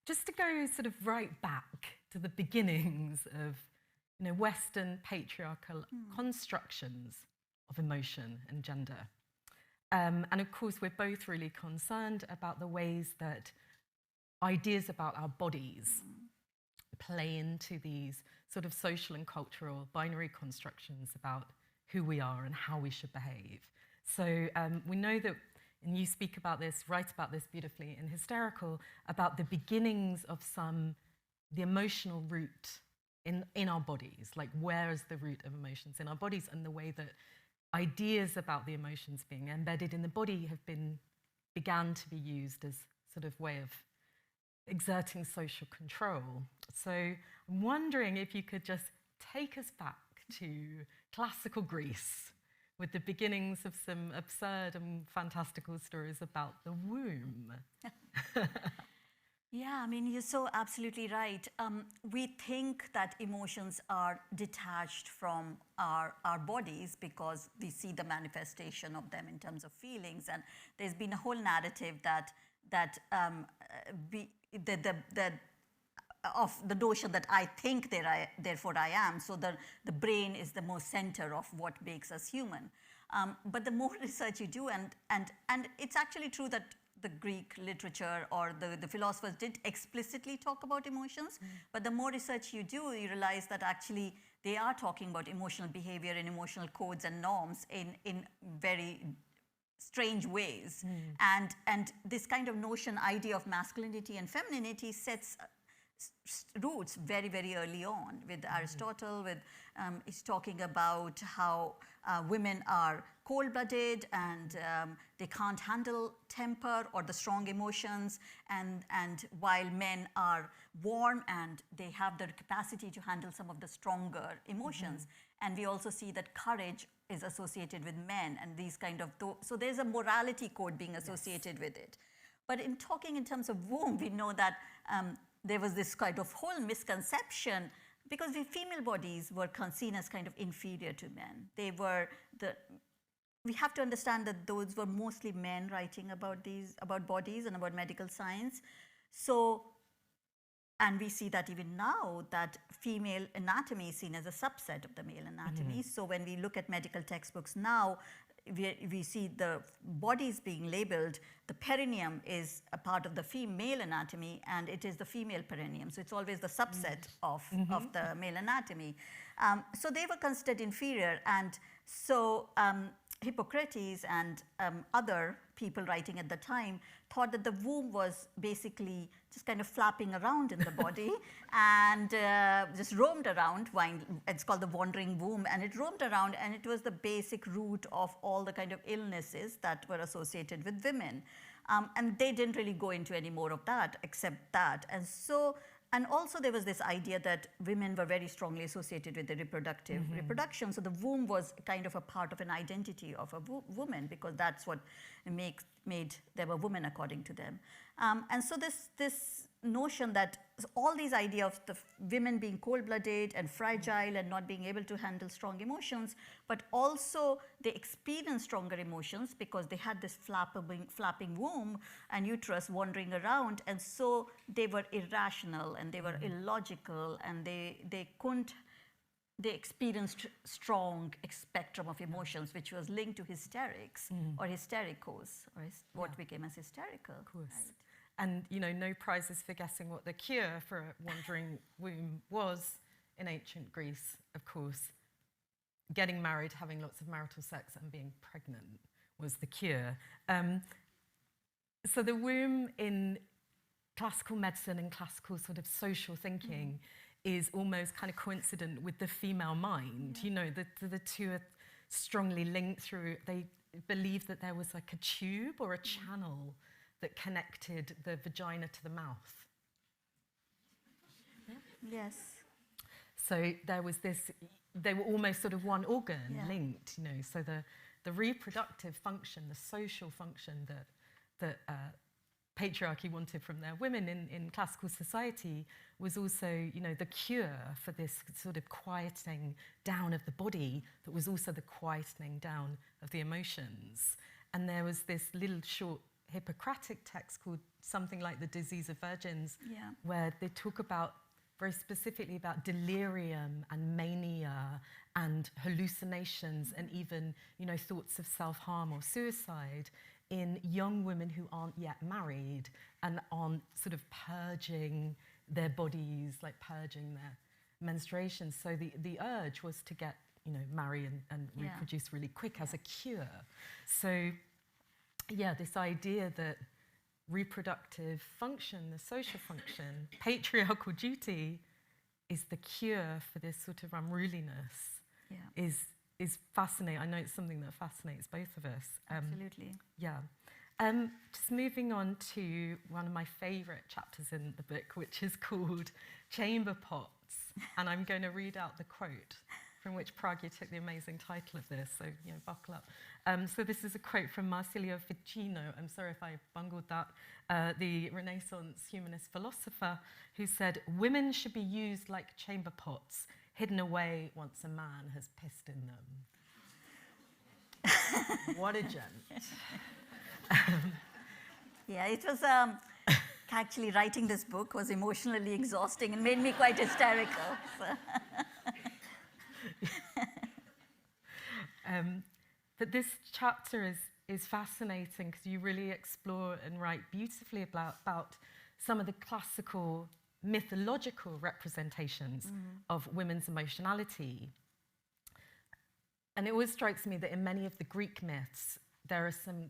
just to go sort of right back to the beginnings of, Western patriarchal constructions of emotion and gender. And of course, we're both really concerned about the ways that ideas about our bodies play into these sort of social and cultural binary constructions about who we are and how we should behave. So we know that, and you speak about this, write about this beautifully in Hysterical, about the beginnings of the emotional root in our bodies, like where is the root of emotions in our bodies, and the way that ideas about the emotions being embedded in the body began to be used as sort of way of exerting social control. So I'm wondering if you could just take us back to classical Greece with the beginnings of some absurd and fantastical stories about the womb. Yeah, I mean, you're so absolutely right. We think that emotions are detached from our bodies because we see the manifestation of them in terms of feelings. And there's been a whole narrative of the notion that I think therefore I am. So the brain is the most center of what makes us human. But the more research you do, and it's actually true that the Greek literature or the philosophers did explicitly talk about emotions, but the more research you do, you realize that actually they are talking about emotional behavior and emotional codes and norms in very strange ways. And this kind of idea of masculinity and femininity sets roots very, very early on with Aristotle. He's talking about how women are cold-blooded and they can't handle temper or the strong emotions, and while men are warm and they have the capacity to handle some of the stronger emotions. And we also see that courage is associated with men, and these kind of so there's a morality code being associated with it. But in talking in terms of womb, we know that there was this kind of whole misconception because female bodies were seen as kind of inferior to men. We have to understand that those were mostly men writing about bodies and about medical science. So, and we see that even now that female anatomy is seen as a subset of the male anatomy. So when we look at medical textbooks now, we see the bodies being labeled. The perineum is a part of the female anatomy, and it is the female perineum. So it's always the subset of the male anatomy. So they were considered inferior, and so Hippocrates and other people writing at the time thought that the womb was basically just kind of flapping around in the body and just roamed around. It's called the wandering womb, and it roamed around, and it was the basic root of all the kind of illnesses that were associated with women. And they didn't really go into any more of that except that. And also there was this idea that women were very strongly associated with the reproduction. So the womb was kind of a part of an identity of a woman because that's what made them a woman according to them. And so this notion that all these ideas of the women being cold-blooded and fragile and not being able to handle strong emotions, but also they experienced stronger emotions because they had this flapping womb and uterus wandering around, and so they were irrational and they were illogical, and they experienced strong spectrum of emotions, which was linked to hysterics or hystericals, or what became as hysterical. Of course. Right. And, no prizes for guessing what the cure for a wandering womb was in ancient Greece, of course. Getting married, having lots of marital sex, and being pregnant was the cure. So the womb in classical medicine and classical sort of social thinking is almost kind of coincident with the female mind. The two are strongly linked through. They believed that there was like a tube or a channel that connected the vagina to the mouth. Yes. So there was this, they were almost sort of one organ linked, So the reproductive function, the social function that patriarchy wanted from their women in classical society was also, the cure for this sort of quietening down of the body that was also the quietening down of the emotions. And there was this little short Hippocratic text called something like The Disease of Virgins, Yeah. where they talk about, very specifically about delirium and mania and hallucinations and even, you know, thoughts of self-harm or suicide in young women who aren't yet married and aren't sort of purging their bodies, like purging their menstruation. So the urge was to get, you know, marry and Yeah. reproduce really quick as a cure. So yeah, this idea that reproductive function, the social function, patriarchal duty is the cure for this sort of unruliness Yeah. is fascinating. I know it's something that fascinates both of us. Absolutely. Yeah. Just moving on to one of my favourite chapters in the book, which is called Chamber Pots. And I'm going to read out the quote from which Pragya took the amazing title of this, so, you know, buckle up. So this is a quote from Marsilio Ficino, I'm sorry if I bungled that, the Renaissance humanist philosopher, who said, "Women should be used like chamber pots, hidden away once a man has pissed in them." What a gent. Yeah, it was actually writing this book was emotionally exhausting and made me quite hysterical. So. But this chapter is fascinating because you really explore and write beautifully about some of the classical mythological representations of women's emotionality. And it always strikes me that in many of the Greek myths, there are some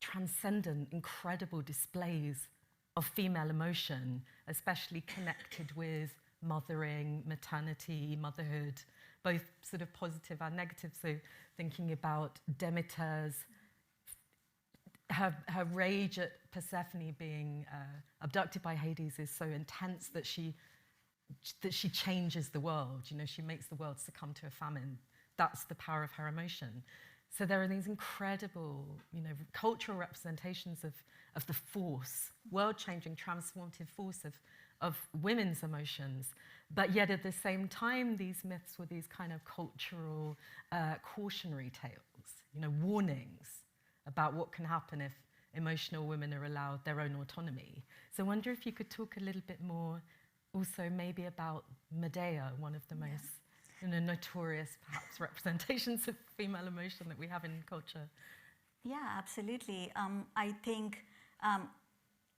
transcendent, incredible displays of female emotion, especially connected with mothering, maternity, motherhood, both sort of positive and negative. So thinking about Demeter's, her rage at Persephone being abducted by Hades is so intense that she changes the world. You know, she makes the world succumb to a famine. That's the power of her emotion. So there are these incredible, you know, cultural representations of the force, world-changing, transformative force of women's emotions. But yet at the same time, these myths were these kind of cultural cautionary tales, you know, warnings about what can happen if emotional women are allowed their own autonomy. So I wonder if you could talk a little bit more also maybe about Medea, one of the most, you know, notorious perhaps representations of female emotion that we have in culture. Yeah, absolutely. I think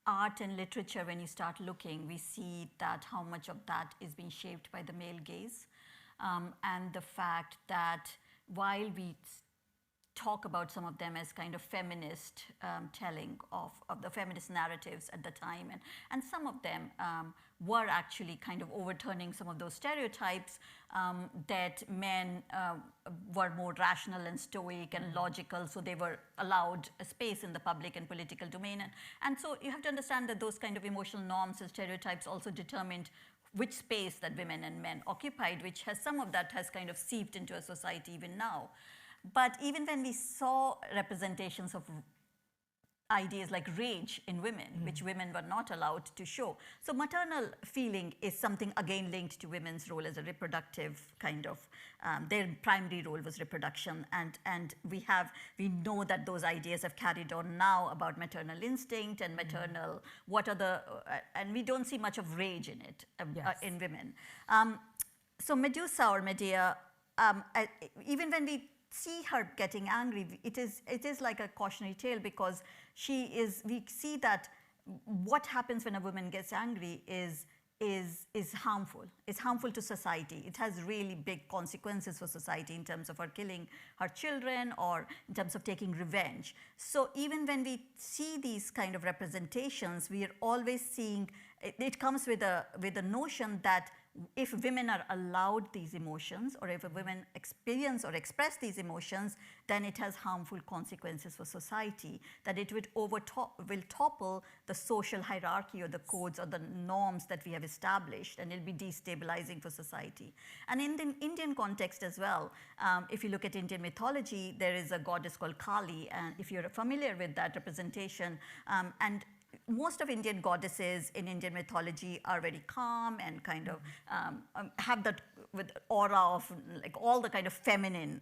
art and literature, when you start looking, we see that how much of that is being shaped by the male gaze, and the fact that while we talk about some of them as kind of feminist telling of the feminist narratives at the time, and some of them were actually kind of overturning some of those stereotypes that men were more rational and stoic and logical, so they were allowed a space in the public and political domain. And so you have to understand that those kind of emotional norms and stereotypes also determined which space that women and men occupied, which has some of that has kind of seeped into a society even now. But even when we saw representations of ideas like rage in women, which women were not allowed to show. So maternal feeling is something again linked to women's role as a reproductive kind of, their primary role was reproduction. And we know that those ideas have carried on now about maternal instinct and maternal, what are the, and we don't see much of rage in it, in women. So Medusa or Medea, even when we see her getting angry, it is like a cautionary tale, because we see that what happens when a woman gets angry is harmful. It's harmful to society. It has really big consequences for society in terms of her killing her children or in terms of taking revenge. So even when we see these kind of representations, we are always seeing, it comes with a notion that if women are allowed these emotions, or if a woman experience or express these emotions, then it has harmful consequences for society, that it will topple the social hierarchy or the codes or the norms that we have established, and it'll be destabilizing for society. And in the Indian context as well, if you look at Indian mythology, there is a goddess called Kali, and if you're familiar with that representation, and most of Indian goddesses in Indian mythology are very calm and kind of have that with aura of like all the kind of feminine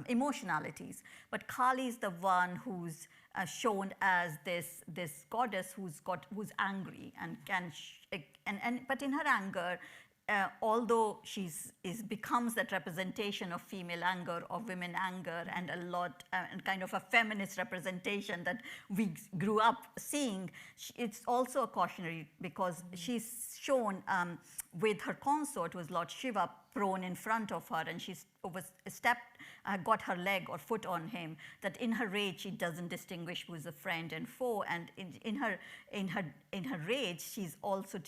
emotionalities. But Kali is the one who's shown as this goddess who's angry and but in her anger, although becomes that representation of female anger, of women anger, and and kind of a feminist representation that we grew up seeing, it's also a cautionary because she's shown with her consort, was Lord Shiva, prone in front of her, and she's got her leg or foot on him, that in her rage she doesn't distinguish who's a friend and foe, and in her rage she's also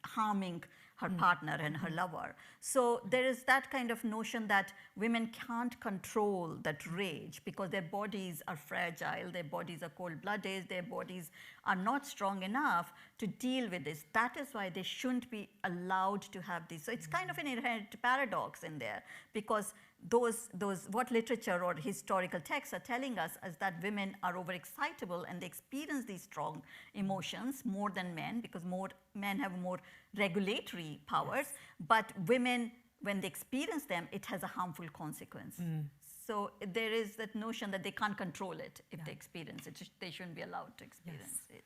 harming her partner and her lover. So there is that kind of notion that women can't control that rage because their bodies are fragile, their bodies are cold-blooded, their bodies are not strong enough to deal with this. That is why they shouldn't be allowed to have this. So it's kind of an inherent paradox in there, because those what literature or historical texts are telling us is that women are overexcitable and they experience these strong emotions more than men, because men have more regulatory powers, but women, when they experience them, it has a harmful consequence. So there is that notion that they can't control it if they experience it. They shouldn't be allowed to experience it.